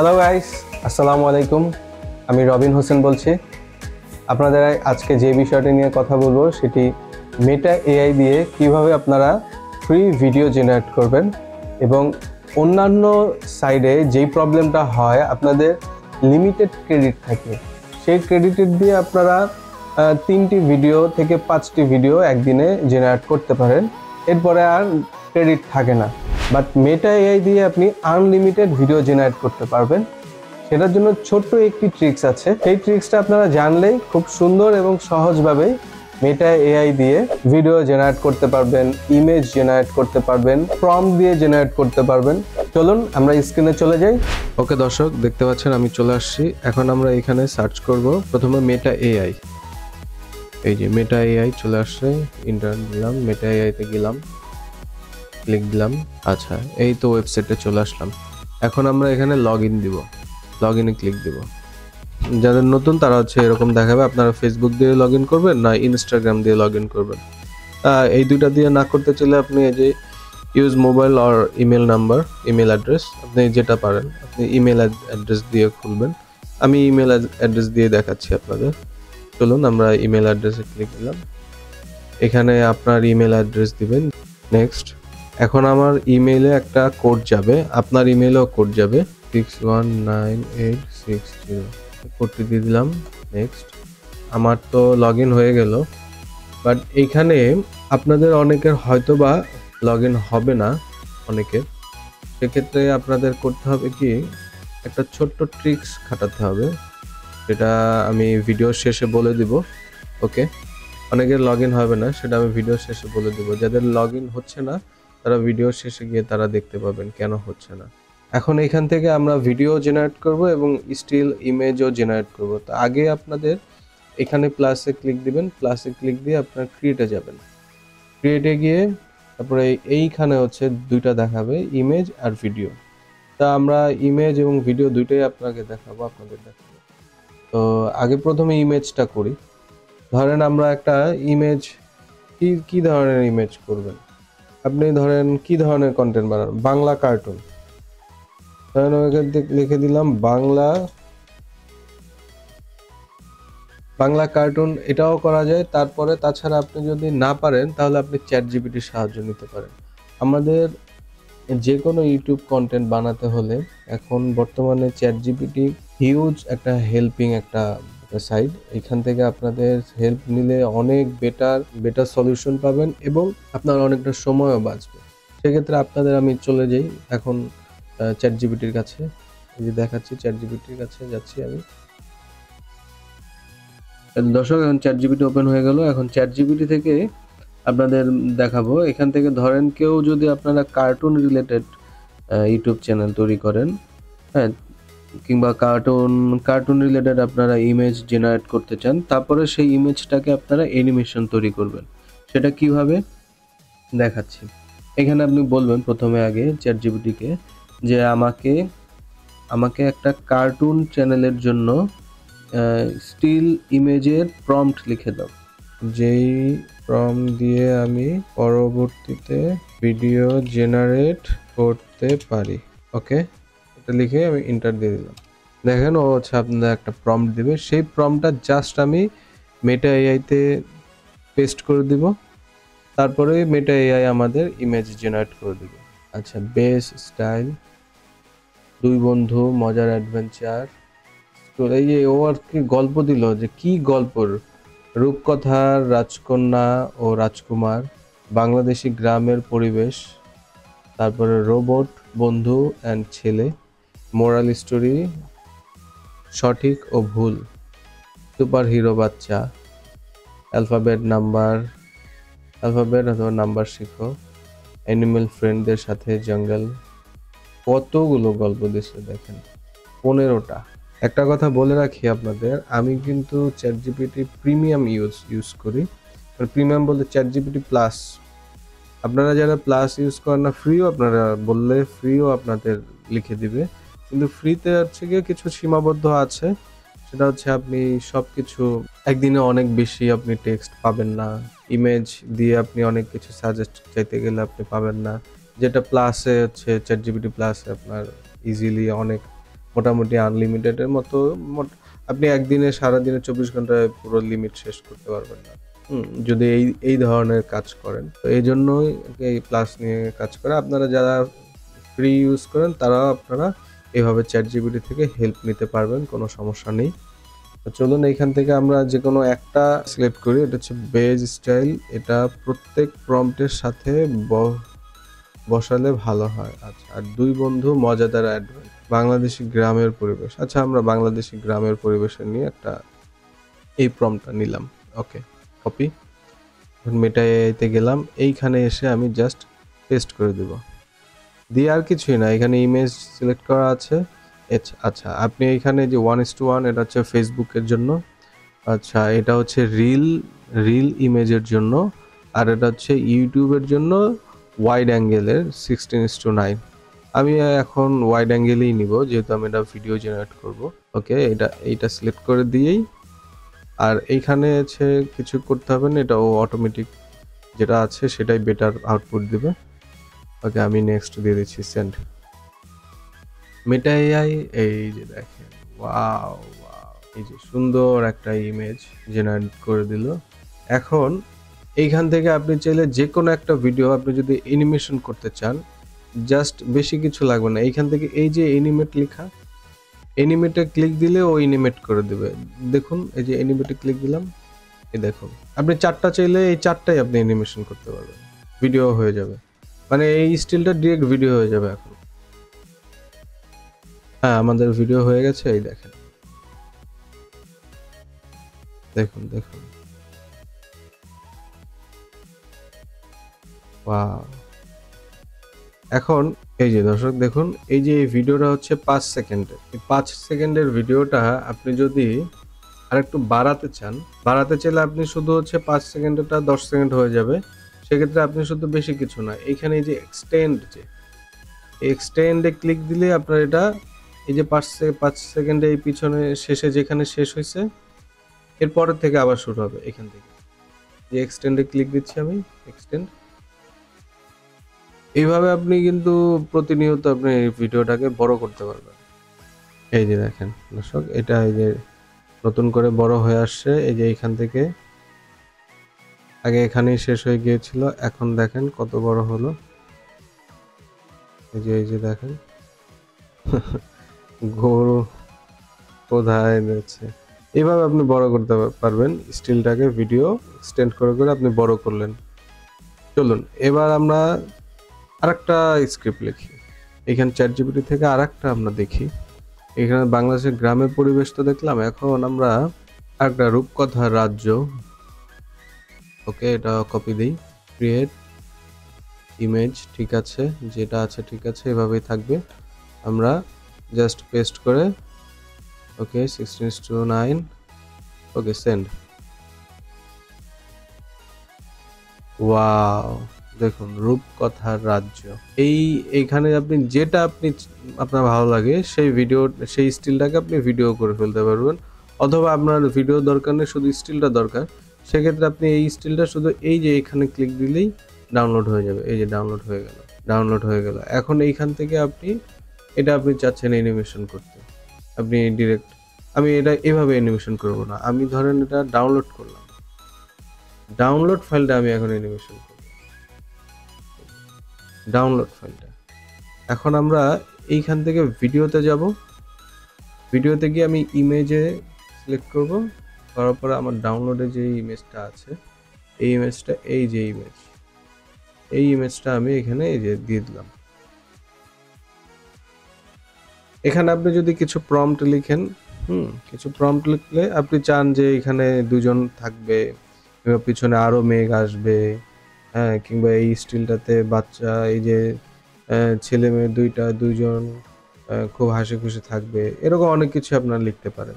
Hello guys, আসসালামু আলাইকুম। আমি রবিন হোসেন বলছি। আপনাদের আজকে যে বিষয়টি নিয়ে কথা বলবো সেটি মেটা এআই দিয়ে কিভাবে আপনারা ফ্রি ভিডিও জেনারেট করবেন এবং অন্যান্য সাইডে যেই প্রবলেমটা হয় আপনাদের লিমিটেড ক্রেডিট থাকে, সেই ক্রেডিটের দিয়ে আপনারা 3টি ভিডিও থেকে 5টি ভিডিও একদিনে জেনারেট করতে পারেন, এরপরে আর ক্রেডিট থাকে না। বাট মেটা এআই দিয়ে আপনি আনলিমিটেড ভিডিও জেনারেট করতে পারবেন। সেটার জন্য ছোট্ট একটি ট্রিক্স আছে, সেই ট্রিক্সটা আপনারা জানলেই খুব সুন্দর এবং সহজভাবে মেটা এআই দিয়ে ভিডিও জেনারেট করতে পারবেন, ইমেজ জেনারেট করতে পারবেন, প্রম্পট দিয়ে জেনারেট করতে পারবেন। চলুন আমরা স্ক্রিনে চলে যাই। ওকে দর্শক, দেখতে পাচ্ছেন আমি চলে আসছি। এখন আমরা এখানে সার্চ করব প্রথমে মেটা এআই। এই যে মেটা এআই চলে আসছে, ইন্টারনেট দিলাম, মেটা এআইতে গেলাম, ক্লিক দিলাম। আচ্ছা, এই তো ওয়েবসাইটে চলে আসলাম। এখন আমরা এখানে লগ ইন দিব, লগ ইনে ক্লিক দিব। যাদের নতুন তারা এরকম দেখাবে, আপনারা ফেসবুক দিয়ে লগ ইন করবেন না ইনস্টাগ্রাম দিয়ে লগ ইন করবেন। এই দুইটা দিয়ে না করতে চাইলে আপনি এই যে use mobile or email number, email address, আপনি যেটা পারেন আপনি ইমেল অ্যাড্রেস দিয়ে খুলবেন। আমি ইমেল অ্যাড্রেস দিয়ে দেখাচ্ছি আপনাদের। চলুন আমরা ইমেল অ্যাড্রেসে ক্লিক দিলাম। এখানে আপনার ইমেল অ্যাড্রেস দিবেন। নেক্সট। এখন আমার ইমেইলে একটা কোড যাবে, আপনার ইমেইলেও কোড যাবে 619860। কোডটি দিয়ে দিলাম। নেক্সট। আমার তো লগ ইন হয়ে গেল, বাট এইখানে আপনাদের অনেকের হয়তো বা লগ ইন হবে না অনেকের। সেক্ষেত্রে আপনাদের করতে হবে কি, একটা ছোট্ট ট্রিক্স খাটাতে হবে, যেটা আমি ভিডিওর শেষে বলে দিব। ওকে, অনেকের লগ ইন হবে না, সেটা আমি ভিডিওর শেষে বলে দিব। যাদের লগ ইন হচ্ছে না তারা ভিডিওর শেষে গিয়ে তারা দেখতে পাবেন কেন হচ্ছে না। এখন এখান থেকে আমরা ভিডিও জেনারেট করব এবং স্টিল ইমেজও জেনারেট করব। তো আগে আপনাদের এখানে প্লাসে ক্লিক দিবেন, প্লাসে ক্লিক দিয়ে আপনার ক্রিয়েটে যাবেন। ক্রিয়েটে গিয়ে তারপরে এইখানে দুইটা দেখাবে, ইমেজ আর ভিডিও। তা আমরা ইমেজ এবং ভিডিও দুইটাই আপনাদের দেখাবো। তো আগে প্রথমে ইমেজটা করি। ধরেন আমরা একটা ইমেজ, কি ধরনের ইমেজ করবেন, আপনি ধরেন কি ধরনের কন্টেন্ট বানান, বাংলা কার্টুন, ধরেন লিখে দিলাম বাংলা কার্টুন, এটাও করা যায়। তারপরে তাছাড়া আপনি যদি না পারেন তাহলে আপনি চ্যাট জিপিটির সাহায্য নিতে পারেন। আমাদের যে কোনো ইউটিউব কন্টেন্ট বানাতে হলে এখন বর্তমানে চ্যাট জিপিটি হিউজ একটা হেল্পিং একটা সাইট। এখান থেকে আপনাদের হেল্প নিলে অনেক বেটার সলিউশন পাবেন এবং আপনার অনেকটা সময়ও বাঁচবে। সেক্ষেত্রে আপনাদের আমি চলে যাই এখন চ্যাট জিপিটির কাছে। এই যে দেখাচ্ছি, চ্যাট জিপিটির কাছে যাচ্ছি আমি। দর্শক, এখন চ্যাট জিপিটি ওপেন হয়ে গেল। এখন চ্যাট জিপিটি থেকে আপনাদের দেখাবো। এখান থেকে ধরেন কেউ যদি আপনারা কার্টুন রিলেটেড ইউটিউব চ্যানেল তৈরি করেন, হ্যাঁ, কিংবা কার্টুন রিলেটেড আপনারা ইমেজ জেনারেট করতে চান, তারপরে সেই ইমেজটাকে আপনারা অ্যানিমেশন তৈরি করবেন। সেটা কিভাবে দেখাচ্ছি। এখানে আপনি বলবেন প্রথমে আগে চ্যাট জিপিটিকে যে আমাকে একটা কার্টুন চ্যানেলের জন্য স্টিল ইমেজের প্রম্পট লিখে দাও, যেই প্রম্পট দিয়ে আমি পরবর্তীতে ভিডিও জেনারেট করতে পারি। ওকে, এটা লিখে আমি এন্টার দিয়ে দিলাম। দেখেন ও আপনাদের একটা প্রম্পট দিবে, সেই প্রম্পটটা জাস্ট আমি মেটা এআইতে পেস্ট করে দিব। তারপরে মেটা এআই আমাদের ইমেজ জেনারেট করে দিবে। আচ্ছা, বেস স্টাইল, দুই বন্ধু মজার অ্যাডভেঞ্চার। এই যে ও আর কি গল্প দিল, যে কি গল্পর, রূপকথার রাজকন্যা ও রাজকুমার, বাংলাদেশি গ্রামের পরিবেশ, তারপরে রোবট বন্ধু অ্যান্ড ছেলে, মোরাল স্টোরি, সঠিক ও ভুল, সুপার হিরো বাচ্চা, অ্যালফাবেট অথবা নাম্বার শিখো, অ্যানিমেল ফ্রেন্ডদের সাথে জঙ্গল। কতগুলো গল্প দিচ্ছে দেখেন, 15টা। একটা কথা বলে রাখি আপনাদের, আমি কিন্তু চ্যাট জিপিটি প্রিমিয়াম ইউজ করি। প্রিমিয়াম বলতে চ্যাট জিপিটি প্লাস। আপনারা যারা প্লাস ইউজ করেন না, ফ্রিও আপনারা বললে ফ্রিও আপনাদের লিখে দিবে, কিন্তু ফ্রিতে গিয়ে কিছু সীমাবদ্ধ আছে। সেটা আপনি সবকিছু একদিনে অনেক বেশি আপনি টেক্সট পাবেন না, ইমেজ দিয়ে আপনি অনেক কিছু সাজেস্ট চাইতে গেলে আপনি পাবেন না। যেটা প্লাসে চ্যাট জিপিটি প্লাসে আপনার ইজিলি অনেক মোটামুটি আনলিমিটেডের মতো। আপনি একদিনে সারাদিনে 24 ঘন্টায় পুরো লিমিট শেষ করতে পারবেন না যদি এই ধরনের কাজ করেন। তো এই জন্যই এই প্লাস নিয়ে কাজ করে। আপনারা যারা ফ্রি ইউজ করেন তারাও আপনারা এভাবে চ্যাটজিপিটি থেকে হেল্প নিতে পারবেন, কোনো সমস্যা নেই। তো চলুন এইখান থেকে আমরা যে কোনো একটা সিলেক্ট করি। এটা হচ্ছে বেজ স্টাইল। এটা প্রত্যেক প্রম্পটের সাথে বসালে ভালো হয়। আচ্ছা, আর 2 বন্ধু মজাদার অ্যাডভেঞ্চার, বাংলাদেশি গ্রামের পরিবেশ। আচ্ছা, আমরা বাংলাদেশি গ্রামের পরিবেশে নিয়ে একটা এই প্রম্পটটা নিলাম। ওকে, কপি। এখন মেটা এআইতে গেলাম, এইখানে এসে আমি জাস্ট পেস্ট করে দেব, দিয়ে আর কিছুই না। এখানে ইমেজ সিলেক্ট করা আছে। আচ্ছা, আপনি এখানে যে 1:1 এটা হচ্ছে ফেসবুকের জন্য। আচ্ছা, এটা হচ্ছে রিল ইমেজের জন্য। আর এটা হচ্ছে ইউটিউবের জন্য ওয়াইড অ্যাঙ্গেলের 16:9। আমি এখন ওয়াইড অ্যাঙ্গেলেই নিব, যেহেতু আমি এটা ভিডিও জেনারেট করব। ওকে, এইটা সিলেক্ট করে দিয়েই, আর এইখানে হচ্ছে কিছু করতে হবে না, এটা ও অটোমেটিক যেটা আছে সেটাই বেটার আউটপুট দিবে। ওকে, আমি নেক্সট দিয়ে দিচ্ছি, সেন্ড। মেটা এআই এই যে দেখেন, ওয়াও, এই যে সুন্দর একটা ইমেজ জেনারেট করে দিল। এখন এইখান থেকে আপনি চাইলে যে কোনো একটা ভিডিও আপনি যদি অ্যানিমেশন করতে চান, জাস্ট বেশি কিছু লাগবে না। এইখান থেকে এই যে অ্যানিমেট লেখা, অ্যানিমেটে ক্লিক দিলে ও অ্যানিমেট করে দেবে। দেখুন, এই যে অ্যানিমেটে ক্লিক দিলাম, এই দেখুন, আপনি 4টা চাইলে এই 4টাই আপনি অ্যানিমেশন করতে পারবেন, ভিডিও হয়ে যাবে। মানে এই স্টিলটা ডিরেক্ট ভিডিও হয়ে যাবে এখন। হ্যাঁ, আমাদের ভিডিও হয়ে গেছে, এই দেখেন, দেখুন দেখুন, ওয়াও। এখন এই যে দর্শক দেখুন, এই যে এই ভিডিওটা হচ্ছে 5 সেকেন্ডের। এই 5 সেকেন্ডের ভিডিওটা আপনি যদি আরেকটু বাড়াতে চান, বাড়াতে চাইলে আপনি শুধু হচ্ছে 5 সেকেন্ডেরটা 10 সেকেন্ড হয়ে যাবে। সেক্ষেত্রে আপনি শুধু বেশি কিছু না, এইখানে এই যে এক্সটেন্ডে ক্লিক দিলে আপনার এটা এই যে 5 সেকেন্ডে এই পিছনে শেষে যেখানে শেষ হয়েছে এরপরের থেকে আবার শুরু হবে এখান থেকে। যে এক্সটেন্ডে ক্লিক দিচ্ছি আমি, এক্সটেন্ড। এইভাবে আপনি কিন্তু প্রতিনিয়ত আপনি ভিডিওটাকে বড় করতে পারবেন। এই যে দেখেন দর্শক, এটা এই যে নতুন করে বড় হয়ে আসছে। এই যে এইখান থেকে আগে এখানেই শেষ হয়ে গিয়েছিল, এখন দেখেন কত বড় হলো। এই যে দেখেন গরু কোথায় যাচ্ছে। এইভাবে আপনি বড় করতে পারবেন স্টিলটাকে, ভিডিও এক্সটেন্ড করে করে আপনি বড় করলেন। চলুন এবার আমরা আরেকটা স্ক্রিপ্ট লিখি। এখানে চ্যাটজিপিটি থেকে আরেকটা আমরা দেখি। এখানে বাংলাদেশের গ্রামের পরিবেশ তো দেখলাম, এখন আমরা আরেকটা রূপকথার রাজ্য। ওকে, এটা কপি দিই, ক্রিয়েট ইমেজ, ঠিক আছে, যেটা আছে ঠিক আছে, এভাবেই থাকবে। আমরা জাস্ট পেস্ট করে, ওকে, 16:9, ওকে, সেন্ড। ওয়াও, দেখুন, রূপকথার রাজ্য। এইখানে আপনি যেটা আপনার ভালো লাগে সেই স্টিলটাকে আপনি ভিডিও করে ফেলতে পারবেন। অথবা আপনার ভিডিও দরকার নেই, শুধু স্টিলটা দরকার, সেক্ষেত্রে আপনি এই স্টিলটা শুধু এই যে এখানে ক্লিক দিলেই ডাউনলোড হয়ে যাবে। এই যে ডাউনলোড হয়ে গেল। এখন এইখান থেকে আপনি চাচ্ছেন অ্যানিমেশন করতে, আপনি ডিরেক্ট, আমি এটা এভাবে অ্যানিমেশন করব না, আমি ধরেন এটা ডাউনলোড করলাম, ডাউনলোড ফাইলটা আমি এখন অ্যানিমেশন করব, ডাউনলোড ফাইলটা। এখন আমরা এইখান থেকে ভিডিওতে যাব, ভিডিওতে গিয়ে আমি ইমেজে সিলেক্ট করব, করার পরে আমার ডাউনলোডে যে ইমেজটা আছে এই ইমেজটা, এই ইমেজটা আমি এখানে এই যে দিয়ে দিলাম। এখানে আপনি যদি কিছু প্রম্পট লিখেন, কিছু প্রম্পট লিখলে আপনি চান যে এখানে দুজন থাকবে কিংবা পিছনে আরো মেঘ আসবে, হ্যাঁ, কিংবা এই স্টিলটাতে বাচ্চা, এই যে ছেলে মেয়ে দুইজন খুব হাসি খুশি থাকবে, এরকম অনেক কিছু আপনারা লিখতে পারেন।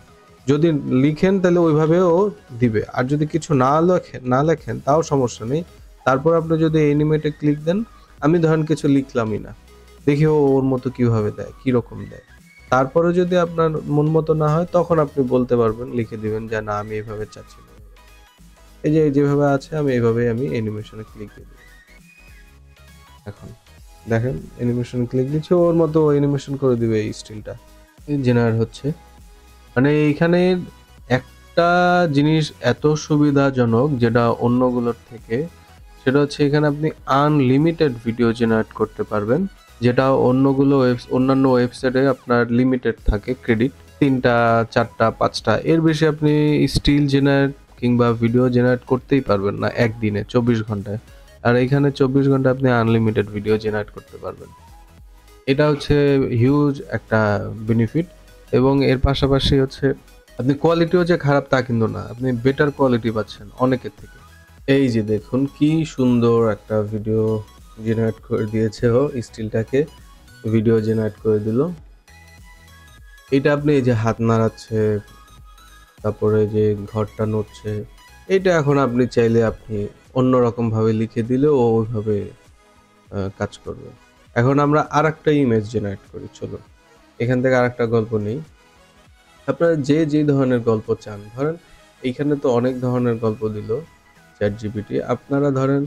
যদি লিখেন তাহলে ওইভাবেও দিবে, আর যদি কিছু না লেখেন তাও সমস্যা নেই। তারপর আপনি যদি অ্যানিমেটে ক্লিক দেন, আমি ধরেন কিছু লিখলামই না, দেখি ওর মতো কিভাবে দেয়, কিরকম দেয়। তারপরে যদি আপনার মন মতো না হয় তখন আপনি বলতে পারবেন, লিখে দিবেন যে না, আমি এইভাবে চাচ্ছি না। এই যে যেভাবে আছে আমি এইভাবেই আমি অ্যানিমেশনে ক্লিক দিয়ে দিই। এখন দেখেন অ্যানিমেশন ক্লিক দিচ্ছে, ওর মতো অ্যানিমেশন করে দিবে এই স্টিলটা। জেনারেট হচ্ছে। মানে এইখানে একটা জিনিস এত সুবিধাজনক যেটা অন্যগুলোর থেকে, সেটা হচ্ছে এখানে আপনি আনলিমিটেড ভিডিও জেনারেট করতে পারবেন, যেটা অন্যান্য ওয়েবসাইটে আপনার লিমিটেড থাকে ক্রেডিট, 3টা 4টা 5টা, এর বেশি আপনি স্টিল জেনারেট কিংবা ভিডিও জেনারেট করতেই পারবেন না একদিনে 24 ঘন্টায়। আর এখানে 24 ঘন্টা আপনি আনলিমিটেড ভিডিও জেনারেট করতে পারবেন। এটা হচ্ছে হিউজ একটা বেনিফিট। এবং এর পাশাপাশি হচ্ছে আপনি কোয়ালিটিও যে খারাপ তা কিন্তু না, আপনি বেটার কোয়ালিটি পাচ্ছেন অনেকের থেকে। এই যে দেখুন কি সুন্দর একটা ভিডিও জেনারেট করে দিয়েছে, ও স্টিলটাকে ভিডিও জেনারেট করে দিল। এটা আপনি এই যে হাত নাড়াচ্ছে, তারপরে যে ঘরটা নড়ছে, এটা এখন আপনি চাইলে আপনি অন্যরকম ভাবে লিখে দিলেও ও ওইভাবে কাজ করবে। এখন আমরা আর একটা ইমেজ জেনারেট করি, চলো এখান থেকে আর একটা গল্প নেই। আপনারা যে ধরনের গল্প চান, ধরেন এইখানে তো অনেক ধরনের গল্প দিল চ্যাট জিপিটি। আপনারা ধরেন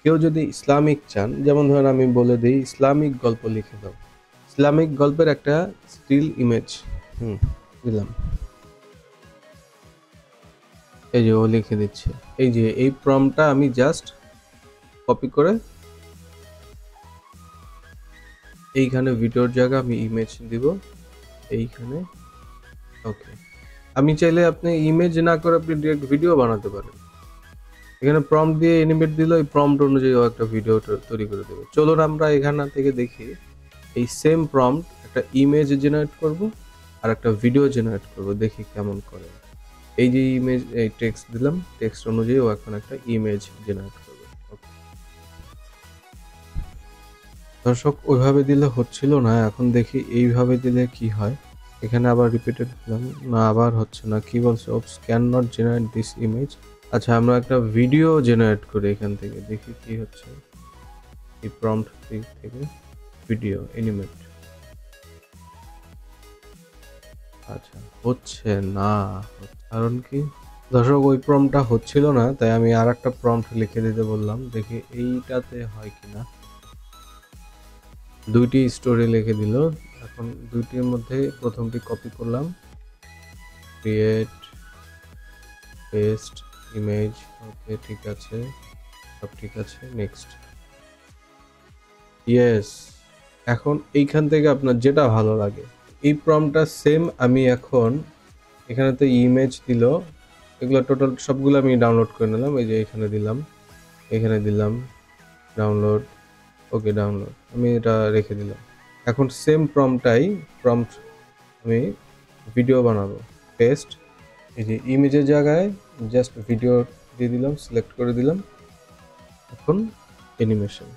কেউ যদি ইসলামিক চান, যেমন ধরেন আমি বলে দিই ইসলামিক গল্প লিখে দাও, ইসলামিক গল্পের একটা স্টিল ইমেজ দিলাম, এই যে ও লিখে দিচ্ছে। এই যে এই প্রম্পটটা আমি জাস্ট কপি করে এইখানে ভিডিওর জায়গা আমি ইমেজ দিব এইখানে। ওকে, আমি চাইলে আপনি ইমেজ না করে আপনি ডিরেক্ট ভিডিও বানাতে পারেন। এখানে প্রম্পট দিয়ে এনিমেট দিলে ওই প্রম্পট অনুযায়ী ও একটা ভিডিও তৈরি করে দেবে। চলুন আমরা এখান থেকে দেখি এই সেম প্রম্পট একটা ইমেজ জেনারেট করব আর একটা ভিডিও জেনারেট করব, দেখি কেমন করে। এই যে ইমেজ, এই টেক্সট দিলাম, টেক্সট অনুযায়ী ও এখন একটা ইমেজ জেনারেট করবে। দর্শক ওইভাবে দিলে হচ্ছিল না, এখন দেখি এইভাবে দিলে কি হয়। এখানে আবার রিপিটেড দিলাম না, আবার হচ্ছে না। কি বলছে, ওপস can not generate this image. আচ্ছা, আমরা একটা ভিডিও জেনারেট করি এখান থেকে, দেখি কি হচ্ছে। এই প্রম্পট থেকে ভিডিও এনিমেট। আচ্ছা, হচ্ছে না, কারণ কি দর্শক, ওই প্রম্পটটা হচ্ছিল না, তাই আমি আর একটা প্রম্পট লিখে দিতে বললাম, দেখি এইটাতে হয় কিনা। দুইটি স্টোরি লিখে দিল। এখন দুইটির মধ্যে প্রথমটি কপি করলাম, ক্রিয়েট পেস্ট ইমেজ। ওকে, ঠিক আছে, সব ঠিক আছে, নেক্সট। ইয়েস, এখন এইখান থেকে আপনার যেটা ভালো লাগে এই প্রম্পটটা সেম আমি এখন এখানে তো ইমেজ দিল, এগুলো টোটাল সবগুলো আমি ডাউনলোড করে নিলাম। এই যে এখানে দিলাম, এখানে দিলাম ডাউনলোড। ওকে, ডাউনলোড, আমি এটা রেখে দিলাম। এখন সেম প্রম্পট আমি ভিডিও বানাবো, পেস্ট। এই যে ইমেজের জায়গায় জাস্ট ভিডিও দিয়ে দিলাম, সিলেক্ট করে দিলাম। এখন অ্যানিমেশন,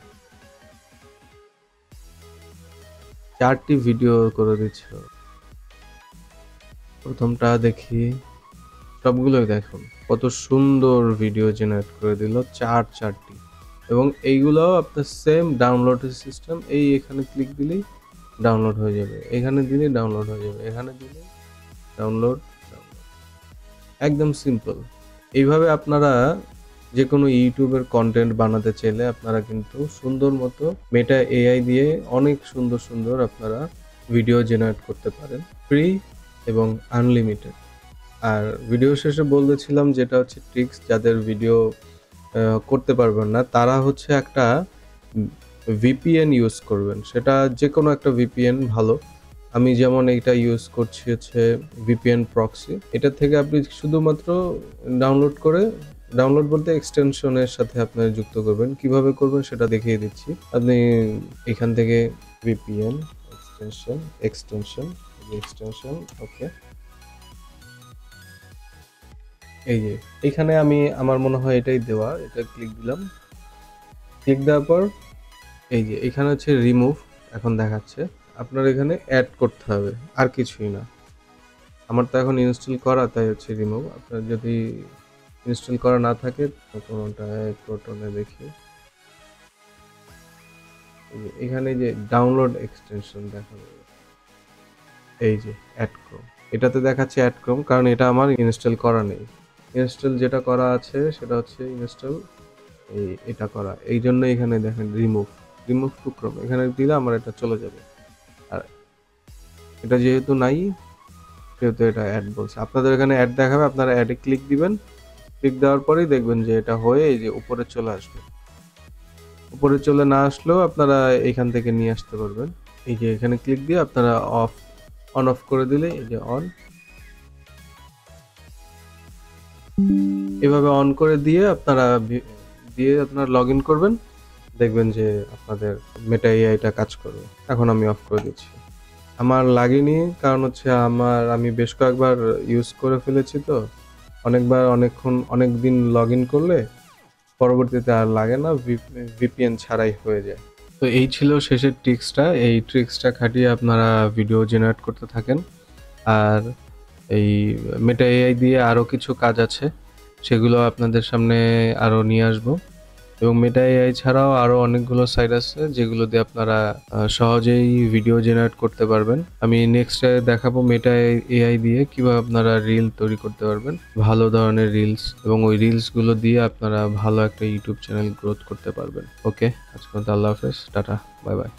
4টি ভিডিও করে দিচ্ছি। প্রথমটা দেখি, সবগুলোই দেখুন কত সুন্দর ভিডিও জেনারেট করে দিল, 4টি। এবং এইগুলো আপনার সেম ডাউনলোডের সিস্টেম, এই এখানে ক্লিক দিলেই ডাউনলোড হয়ে যাবে, এখানে দিলেই ডাউনলোড হয়ে যাবে, এখানে দিলেই ডাউনলোড। একদম সিম্পল। এইভাবে আপনারা যে কোনো ইউটিউবের কন্টেন্ট বানাতে চাইলে আপনারা কিন্তু সুন্দর মতো মেটা এআই দিয়ে অনেক সুন্দর সুন্দর আপনারা ভিডিও জেনারেট করতে পারেন, ফ্রি এবং আনলিমিটেড। আর ভিডিও শেষে বলতেছিলাম যেটা হচ্ছে ট্রিক্স, যাদের ভিডিও করতে পারবেন না তারা হচ্ছে একটা ভিপিএন ইউজ করবেন, সেটা যে কোনো একটা ভিপিএন ভালো। আমি যেমন এইটা ইউজ করছি হচ্ছে ভিপিএন প্রক্সি। এটা থেকে আপনি শুধুমাত্র ডাউনলোড বলতে এক্সটেনশনের সাথে আপনার যুক্ত করবেন। কিভাবে করবেন সেটা দেখিয়ে দিচ্ছি। আপনি এখান থেকে ভিপিএন এক্সটেনশন, ওকে, এই যে এখানে আমি আমার মনে হয় এটাই দেওয়া, এটা ক্লিক দিলাম। ক্লিক দেওয়ার পর এই যে এখানে হচ্ছে রিমুভ, এখন দেখাচ্ছে। আপনার এখানে অ্যাড করতে হবে, আর কিছুই না। আমার তো এখন ইনস্টল করা, তাই হচ্ছে রিমুভ। আপনার যদি ইনস্টল করা না থাকে কোনোটায় প্রোটনে দেখি, এখানে যে ডাউনলোড এক্সটেনশন দেখা যাবে, এই যে অ্যাড ক্রোম, এটাতে দেখাচ্ছে অ্যাড ক্রোম, কারণ এটা আমার ইনস্টল করা নেই। ইনস্টল যেটা করা আছে সেটা হচ্ছে ইনস্টল এটা করা, এই জন্য এখানে দেখেন রিমুভ টু ক্রোম, এখানে দিলে আমার এটা চলে যাবে। আর এটা যেহেতু নাই সেহেতু এটা অ্যাড বলছে। আপনাদের এখানে অ্যাড দেখাবে, আপনারা অ্যাডে ক্লিক দিবেন। ক্লিক দেওয়ার পরেই দেখবেন যে এটা হয়ে এই যে উপরে চলে আসবে। উপরে চলে না আসলেও আপনারা এখান থেকে নিয়ে আসতে পারবেন। এই যে এখানে ক্লিক দিয়ে আপনারা অন অফ করে দিলে এই যে অন, এভাবে অন করে দিয়ে আপনারা লগ ইন করবেন। দেখবেন যে আপনাদের মেটা এআইটা কাজ করবে। এখন আমি অফ করে দিচ্ছি। আমার লাগেনি, কারণ হচ্ছে আমি বেশ কয়েকবার ইউজ করে ফেলেছি, তো অনেক দিন লগ ইন করলে পরবর্তীতে আর লাগে না, ভিপিএন ছাড়াই হয়ে যায়। তো এই ছিল শেষের ট্রিক্সটা। এই ট্রিক্সটা খাটিয়ে আপনারা ভিডিও জেনারেট করতে থাকেন। আর এই মেটা এআই দিয়ে আরও কিছু কাজ আছে, সেগুলো আপনাদের সামনে আরও নিয়ে আসবো। এবং মেটা এআই ছাড়াও আরও অনেকগুলো সাইট আছে যেগুলো দিয়ে আপনারা সহজেই ভিডিও জেনারেট করতে পারবেন। আমি নেক্সটে দেখাবো মেটা এআই দিয়ে কিভাবে আপনারা রিল তৈরি করতে পারবেন, ভালো ধরনের রিলস, এবং ওই রিলসগুলো দিয়ে আপনারা ভালো একটা ইউটিউব চ্যানেল গ্রোথ করতে পারবেন। ওকে, আজকে আল্লাহ হাফেজ, টাটা, বাই বাই।